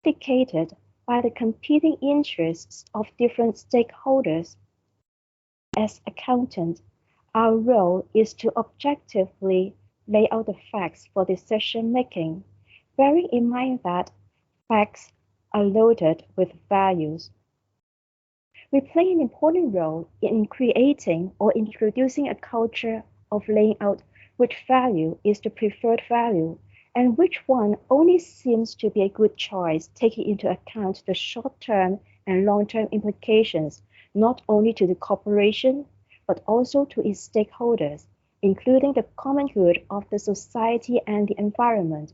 dictated by the competing interests of different stakeholders. As accountants, our role is to objectively lay out the facts for decision-making, bearing in mind that facts are loaded with values. We play an important role in creating or introducing a culture of laying out which value is the preferred value and which one only seems to be a good choice, taking into account the short-term and long-term implications, not only to the corporation, but also to its stakeholders, including the common good of the society and the environment.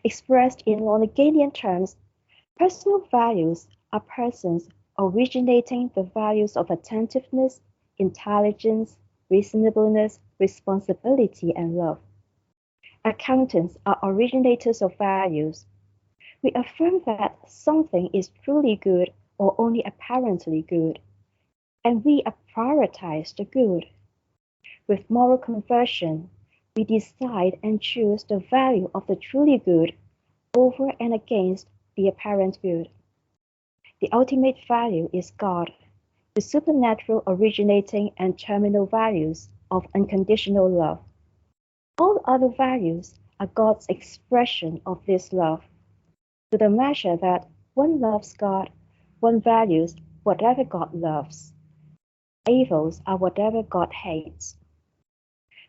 Expressed in Lonerganian terms, personal values are persons originating the values of attentiveness, intelligence, reasonableness, responsibility, and love. Accountants are originators of values. We affirm that something is truly good or only apparently good, and we prioritize the good. With moral conversion, we decide and choose the value of the truly good over and against the apparent good. The ultimate value is God, the supernatural originating and terminal values of unconditional love. All other values are God's expression of this love. To the measure that one loves God, one values whatever God loves. Evils are whatever God hates.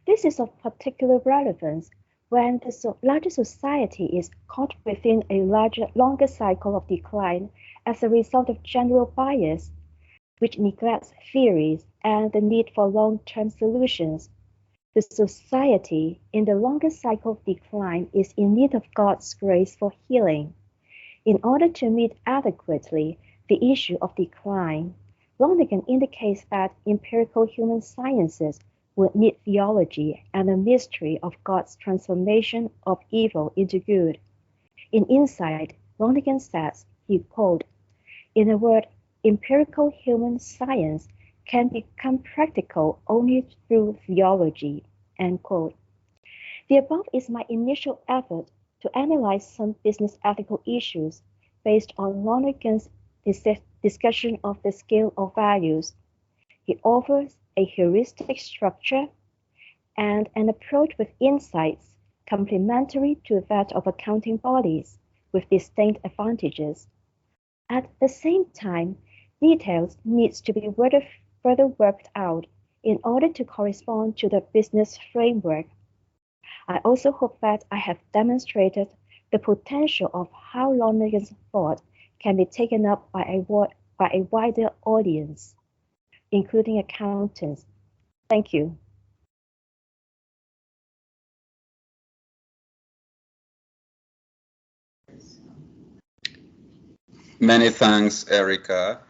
This is of particular relevance when the larger society is caught within a longer cycle of decline as a result of general bias, which neglects theories and the need for long-term solutions. The society in the longer cycle of decline is in need of God's grace for healing. In order to meet adequately the issue of decline, Lonergan indicates that empirical human sciences would need theology and the mystery of God's transformation of evil into good. In Insight, Lonergan says, he quote, "In a word, empirical human science can become practical only through theology." End quote. The above is my initial effort to analyze some business ethical issues based on Lonergan's discussion of the scale of values. He offers a heuristic structure and an approach with insights complementary to that of accounting bodies with distinct advantages. At the same time, details needs to be further worked out in order to correspond to the business framework. I also hope that I have demonstrated the potential of how Lonergan's thought can be taken up by a wider audience, including accountants. Thank you. Many thanks, Erica.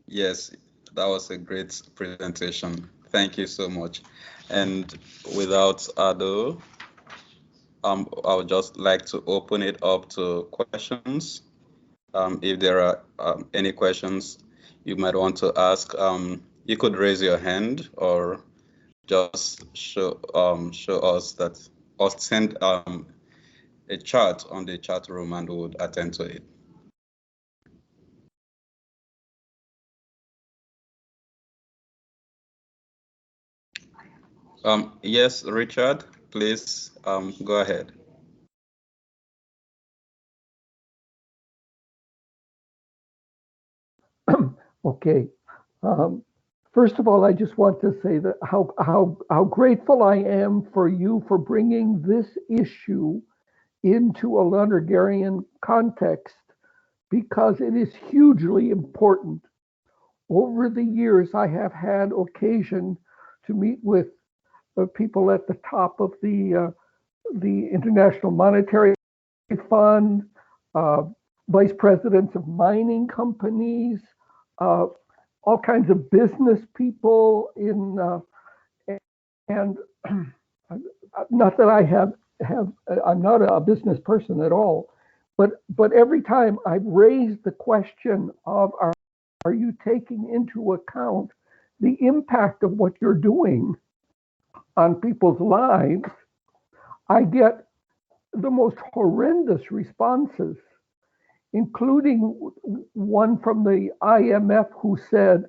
Yes, that was a great presentation. Thank you so much. And without ado, I would just like to open it up to questions. If there are any questions you might want to ask, you could raise your hand or just show us that, or send a chat on the chat room and we would attend to it. Yes, Richard, please go ahead. Okay. First of all, I just want to say that how grateful I am for you for bringing this issue into a Lonergan context, because it is hugely important. Over the years, I have had occasion to meet with people at the top of the International Monetary Fund, vice presidents of mining companies, all kinds of business people and not that I have I'm not a business person at all, but every time I've raised the question of are you taking into account the impact of what you're doing on people's lives, I get the most horrendous responses. including one from the IMF who said,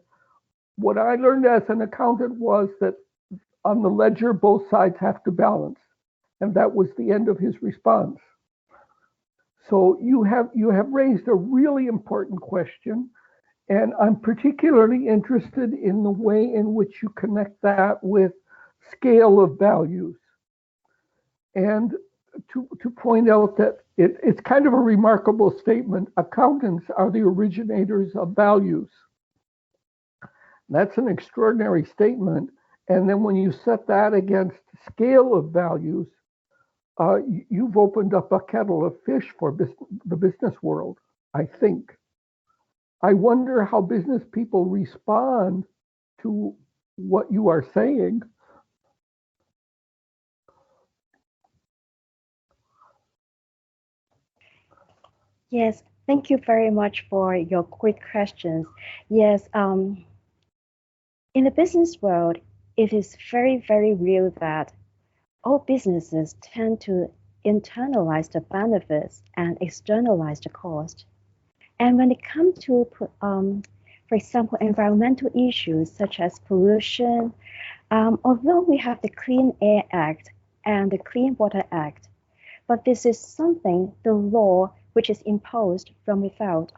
what I learned as an accountant was that on the ledger, both sides have to balance. And that was the end of his response. So you have raised a really important question. And I'm particularly interested in the way in which you connect that with scale of values. And to point out that it's kind of a remarkable statement. Accountants are the originators of values. That's an extraordinary statement. And then when you set that against scale of values, you've opened up a kettle of fish for the business world, I think. I wonder how business people respond to what you are saying. Yes, thank you very much for your quick questions. Yes, in the business world, it is very, very real that all businesses tend to internalize the benefits and externalize the cost. And when it comes to, for example, environmental issues such as pollution, although we have the Clean Air Act and the Clean Water Act, but this is something, the law, which is imposed from without.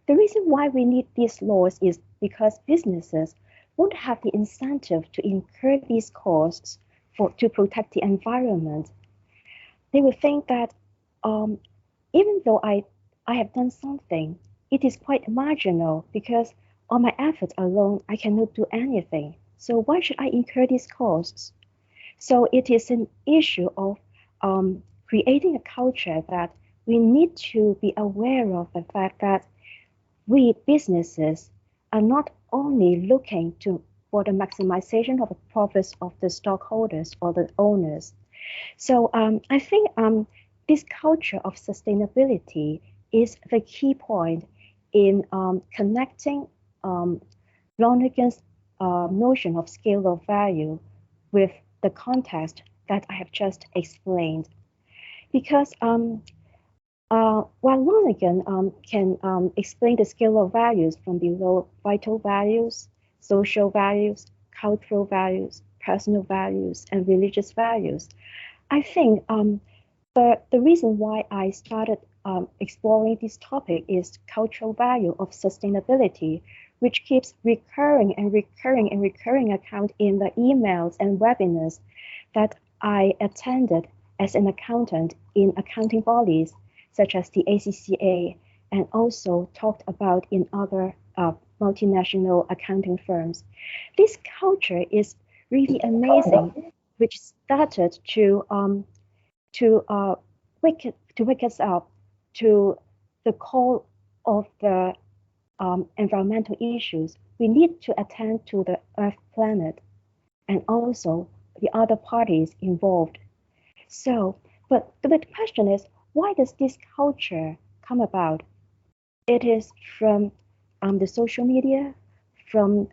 The reason why we need these laws is because businesses won't have the incentive to incur these costs to protect the environment. They will think that even though I have done something, it is quite marginal because on my effort alone, I cannot do anything. So why should I incur these costs? So it is an issue of creating a culture that we need to be aware of the fact that we businesses are not only looking for the maximization of the profits of the stockholders or the owners. So I think this culture of sustainability is the key point in connecting Lonergan's notion of scale of value with the context that I have just explained. Because while Lonergan can explain the scale of values from below vital values, social values, cultural values, personal values, and religious values, I think the reason why I started exploring this topic is cultural value of sustainability, which keeps recurring and recurring and recurring account in the emails and webinars that I attended as an accountant in accounting bodies such as the ACCA, and also talked about in other multinational accounting firms. This culture is really amazing, which started to wake us up to the call of the environmental issues. We need to attend to the Earth planet and also the other parties involved. So, but the question is, why does this culture come about? It is from the social media, from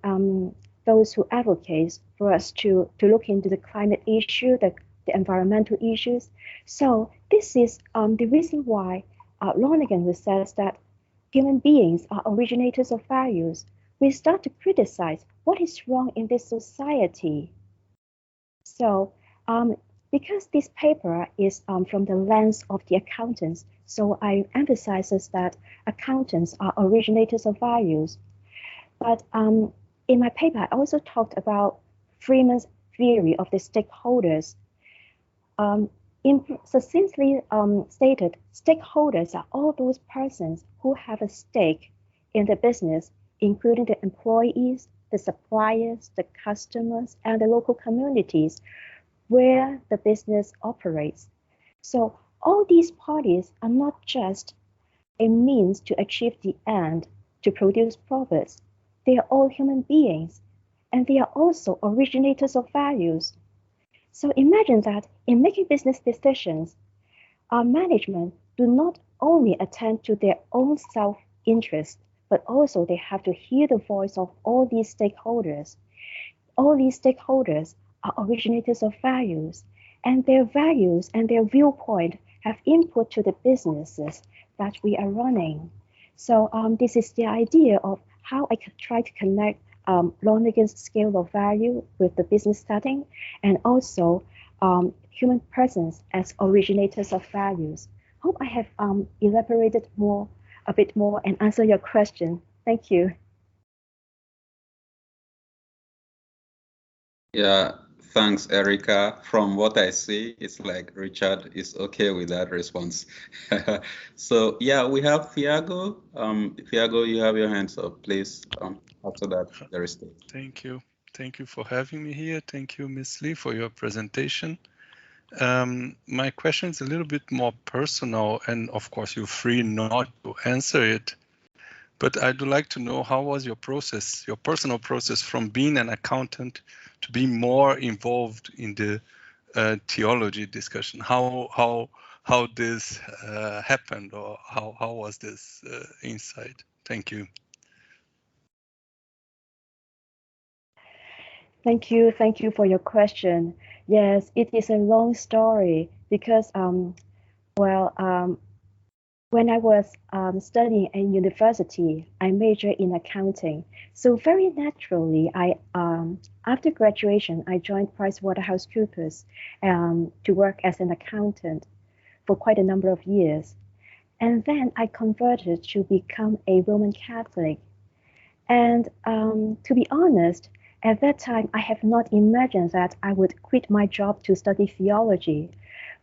those who advocate for us to look into the climate issue, the environmental issues. So this is the reason why Lonergan says that human beings are originators of values. We start to criticize what is wrong in this society. So because this paper is from the lens of the accountants, so I emphasizes that accountants are originators of values. But in my paper, I also talked about Freeman's theory of the stakeholders. Succinctly stated, stakeholders are all those persons who have a stake in the business, including the employees, the suppliers, the customers, and the local communities where the business operates. So all these parties are not just a means to achieve the end, to produce profits. They are all human beings, and they are also originators of values. So imagine that in making business decisions, our management do not only attend to their own self-interest, but also they have to hear the voice of all these stakeholders. All these stakeholders are originators of values, and their values and their viewpoint have input to the businesses that we are running. So this is the idea of how I could try to connect Lonergan's scale of value with the business setting, and also human presence as originators of values. Hope I have elaborated a bit more and answer your question. Thank you. Yeah, thanks, Erica. From what I see, it's like Richard is okay with that response. So yeah, we have Thiago. Thiago, you have your hands up, please. After that, there is Steve. Thank you. Thank you for having me here. Thank you, Ms. Lee, for your presentation. My question is a little bit more personal, and of course, you're free not to answer it. But I'd like to know, how was your process, your personal process, from being an accountant to be more involved in the theology discussion? How this happened, or how was this insight? Thank you. Thank you for your question. Yes, it is a long story because when I was studying in university, I majored in accounting. So very naturally, after graduation, I joined PricewaterhouseCoopers to work as an accountant for quite a number of years. And then I converted to become a Roman Catholic. And to be honest, at that time, I have not imagined that I would quit my job to study theology.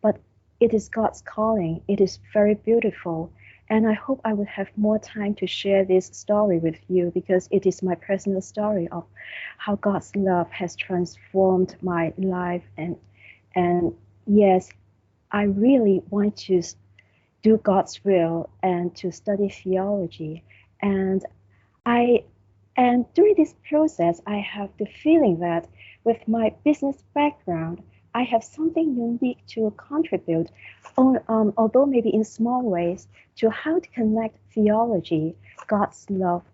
But it is God's calling. It is very beautiful. And I hope I will have more time to share this story with you, because it is my personal story of how God's love has transformed my life. And yes, I really want to do God's will and to study theology. And during this process, I have the feeling that with my business background, I have something unique to contribute, although maybe in small ways, to how to connect theology, God's love,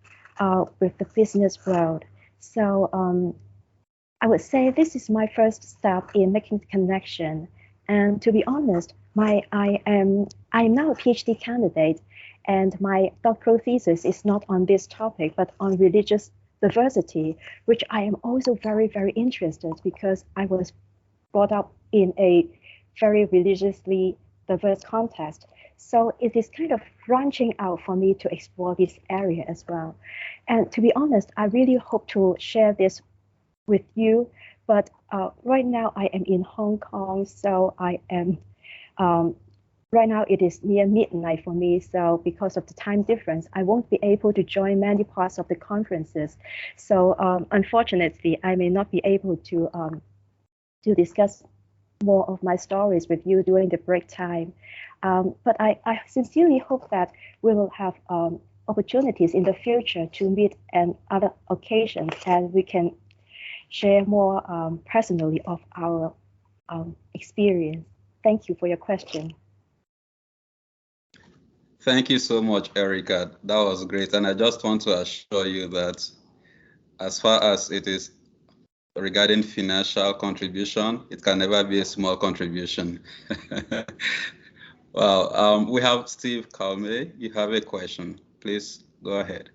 with the business world. So I would say this is my first step in making the connection. And to be honest, I am now a PhD candidate, and my doctoral thesis is not on this topic, but on religious diversity, which I am also very, very interested, because I was brought up in a very religiously diverse context. So it is kind of branching out for me to explore this area as well. And to be honest, I really hope to share this with you, but right now I am in Hong Kong, so I am right now it is near midnight for me, so because of the time difference, I won't be able to join many parts of the conferences. So unfortunately, I may not be able to discuss more of my stories with you during the break time. But I sincerely hope that we will have opportunities in the future to meet on other occasions, and we can share more personally of our experience. Thank you for your question. Thank you so much, Erica. That was great. And I just want to assure you that as far as it is regarding financial contribution, it can never be a small contribution. Well, we have Steve Kalme. You have a question. Please go ahead.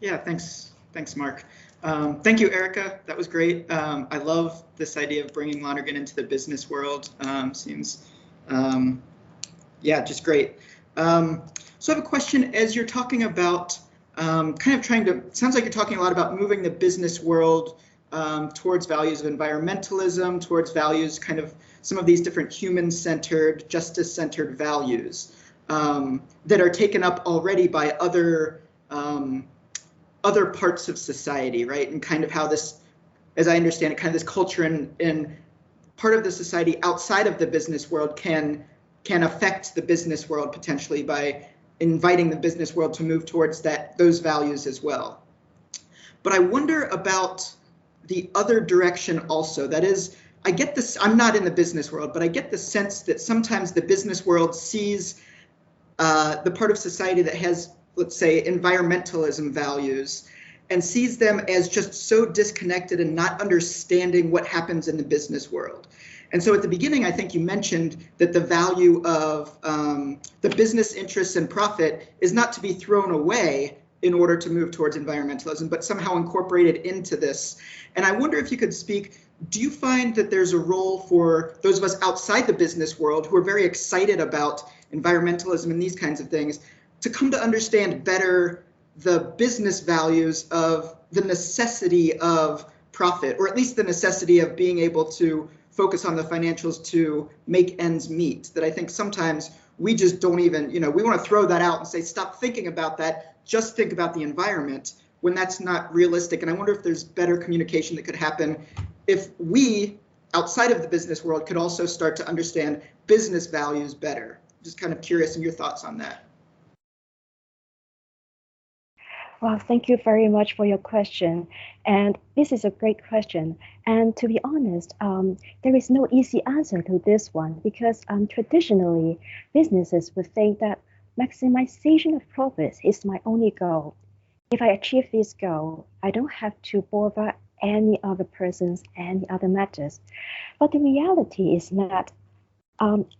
Yeah, thanks, Mark. Thank you, Erica. That was great. I love this idea of bringing Lonergan into the business world. Seems, yeah, just great. So I have a question. As you're talking about kind of trying to, sounds like you're talking a lot about moving the business world towards values of environmentalism, towards values, kind of some of these different human-centered, justice-centered values that are taken up already by other parts of society, right? And kind of how this, as I understand it, kind of this culture in part of the society outside of the business world can affect the business world potentially by inviting the business world to move towards those values as well. But I wonder about the other direction also. That is, I get this, I'm not in the business world, but I get the sense that sometimes the business world sees the part of society that has, let's say, environmentalism values and sees them as just so disconnected and not understanding what happens in the business world. And so at the beginning, I think you mentioned that the value of the business interests and profit is not to be thrown away in order to move towards environmentalism, but somehow incorporated into this. And I wonder if you could speak, do you find that there's a role for those of us outside the business world who are very excited about environmentalism and these kinds of things to come to understand better the business values of the necessity of profit, or at least the necessity of being able to focus on the financials to make ends meet? That I think sometimes we just don't even, we want to throw that out and say, stop thinking about that, just think about the environment, when that's not realistic. And I wonder if there's better communication that could happen if we, outside of the business world, could also start to understand business values better. Just kind of curious in your thoughts on that. Well, thank you very much for your question. And this is a great question. And to be honest, there is no easy answer to this one, because traditionally, businesses would think that maximization of profits is my only goal. If I achieve this goal, I don't have to bother any other persons, any other matters. But the reality is that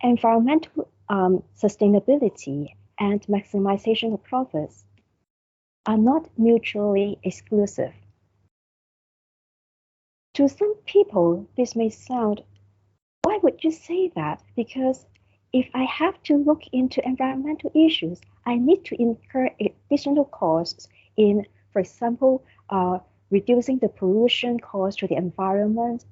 environmental sustainability and maximization of profits are not mutually exclusive. To some people, this may sound, why would you say that? Because if I have to look into environmental issues, I need to incur additional costs in, for example, reducing the pollution caused to the environment.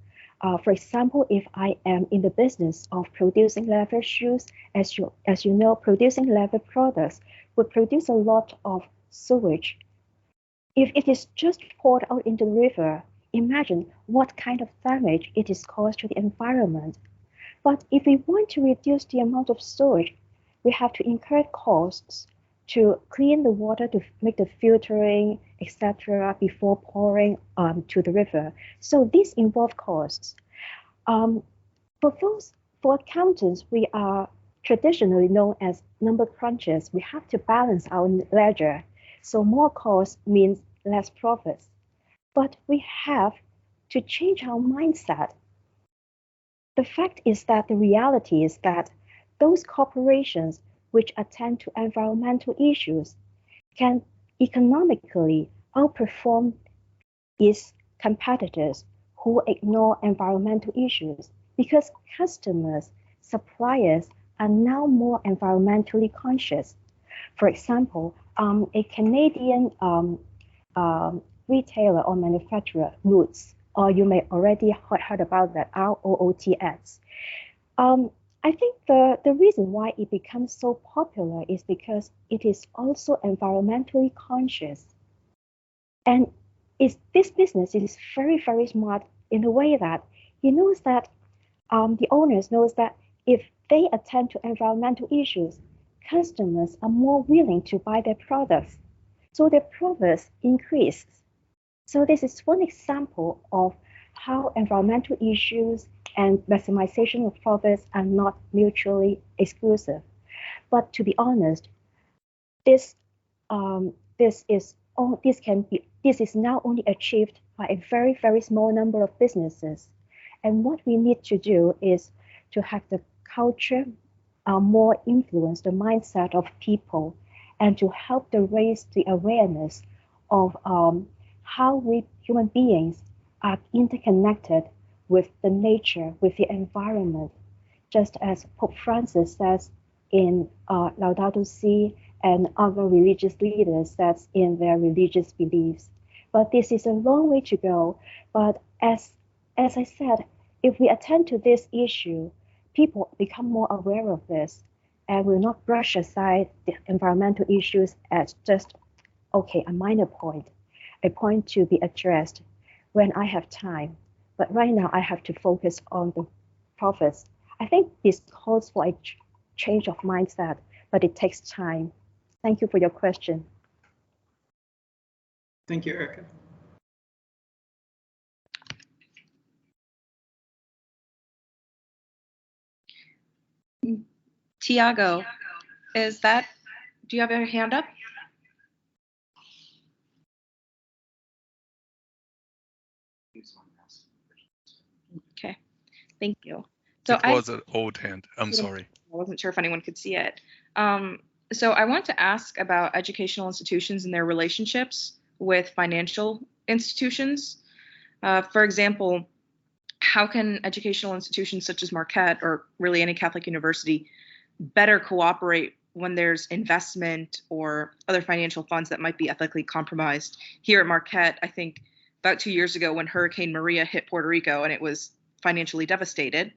For example, if I am in the business of producing leather shoes, as you know, producing leather products would produce a lot of sewage. If it is just poured out into the river, imagine what kind of damage it is caused to the environment. But if we want to reduce the amount of sewage, we have to incur costs to clean the water, to make the filtering, etc., before pouring to the river. So these involve costs. For accountants, we are traditionally known as number crunchers. We have to balance our ledger. So more costs means less profits. But we have to change our mindset. The fact is that the reality is that those corporations which attend to environmental issues can economically outperform its competitors who ignore environmental issues, because customers, suppliers are now more environmentally conscious. For example, a Canadian retailer or manufacturer, Roots, or you may already heard about that, ROOTS. I think the reason why it becomes so popular is because it is also environmentally conscious. And this business is very, very smart in a way that he knows that the owners knows that if they attend to environmental issues, customers are more willing to buy their products, so their profits increase. So this is one example of how environmental issues and maximization of profits are not mutually exclusive. But to be honest, this is now only achieved by a very, very small number of businesses. And what we need to do is to have the culture more influence the mindset of people, and to help to raise the awareness of how we human beings are interconnected with the nature, with the environment, just as Pope Francis says in Laudato Si, and other religious leaders says in their religious beliefs. But this is a long way to go. But as I said, if we attend to this issue, people become more aware of this and will not brush aside the environmental issues as just, okay, a minor point, a point to be addressed when I have time. But right now I have to focus on the profits. I think this calls for a change of mindset, but it takes time. Thank you for your question. Thank you, Erica. Tiago, do you have your hand up? Okay, thank you. So it was an old hand. I'm sorry. I wasn't sure if anyone could see it. So I want to ask about educational institutions and their relationships with financial institutions. For example, how can educational institutions such as Marquette, or really any Catholic university, better cooperate when there's investment or other financial funds that might be ethically compromised? Here at Marquette, I think about 2 years ago when Hurricane Maria hit Puerto Rico and it was financially devastated,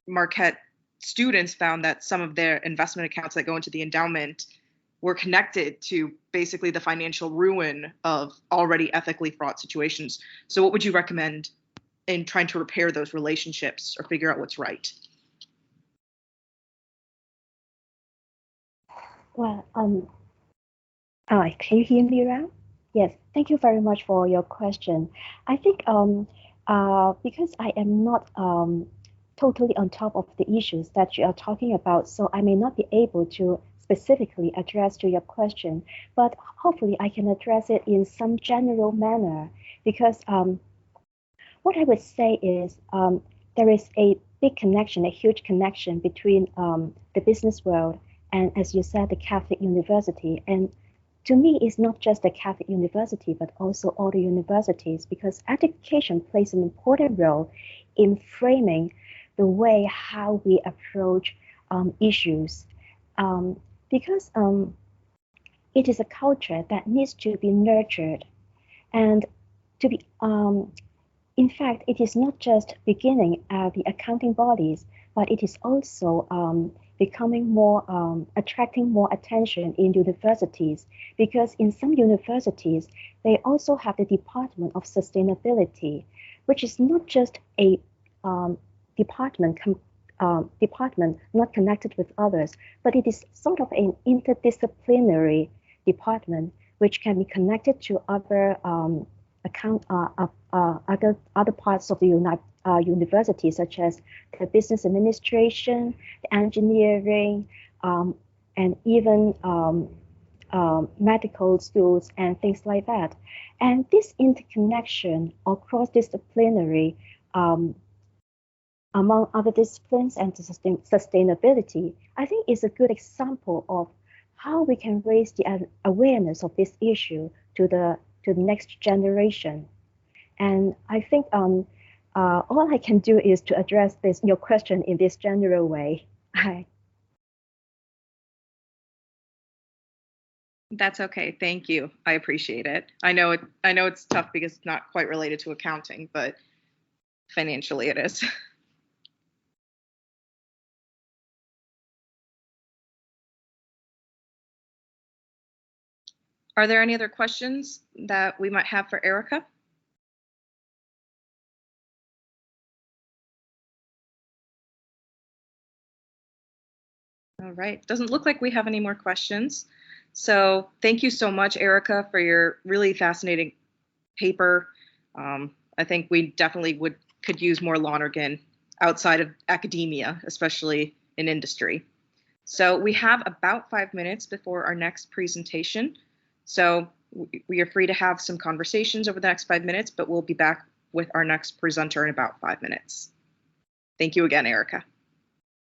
Marquette students found that some of their investment accounts that go into the endowment were connected to basically the financial ruin of already ethically fraught situations. So what would you recommend in trying to repair those relationships or figure out what's right? Well, can you hear me, Ram? Yes, thank you very much for your question. I think because I am not totally on top of the issues that you are talking about, so I may not be able to specifically address to your question, but hopefully I can address it in some general manner, because what I would say is there is a big connection, a huge connection between the business world and, as you said, the Catholic University. And to me, it's not just the Catholic University, but also all the universities, because education plays an important role in framing the way how we approach issues. Because it is a culture that needs to be nurtured, and to be, in fact, it is not just beginning at the accounting bodies, but it is also becoming more, attracting more attention in universities, because in some universities, they also have the Department of Sustainability, which is not just a department not connected with others, but it is sort of an interdisciplinary department which can be connected to other other parts of the university, such as the business administration, the engineering, and even medical schools and things like that. And this interconnection or cross-disciplinary among other disciplines and sustainability, I think is a good example of how we can raise the awareness of this issue to the next generation. And I think all I can do is to address your question in this general way. That's okay. Thank you. I appreciate it. I know it's tough because it's not quite related to accounting, but financially it is. Are there any other questions that we might have for Erica? All right. Doesn't look like we have any more questions. So thank you so much, Erica, for your really fascinating paper. I think we definitely could use more Lonergan outside of academia, especially in industry. So we have about 5 minutes before our next presentation. So we are free to have some conversations over the next 5 minutes, but we'll be back with our next presenter in about 5 minutes. Thank you again, Erica.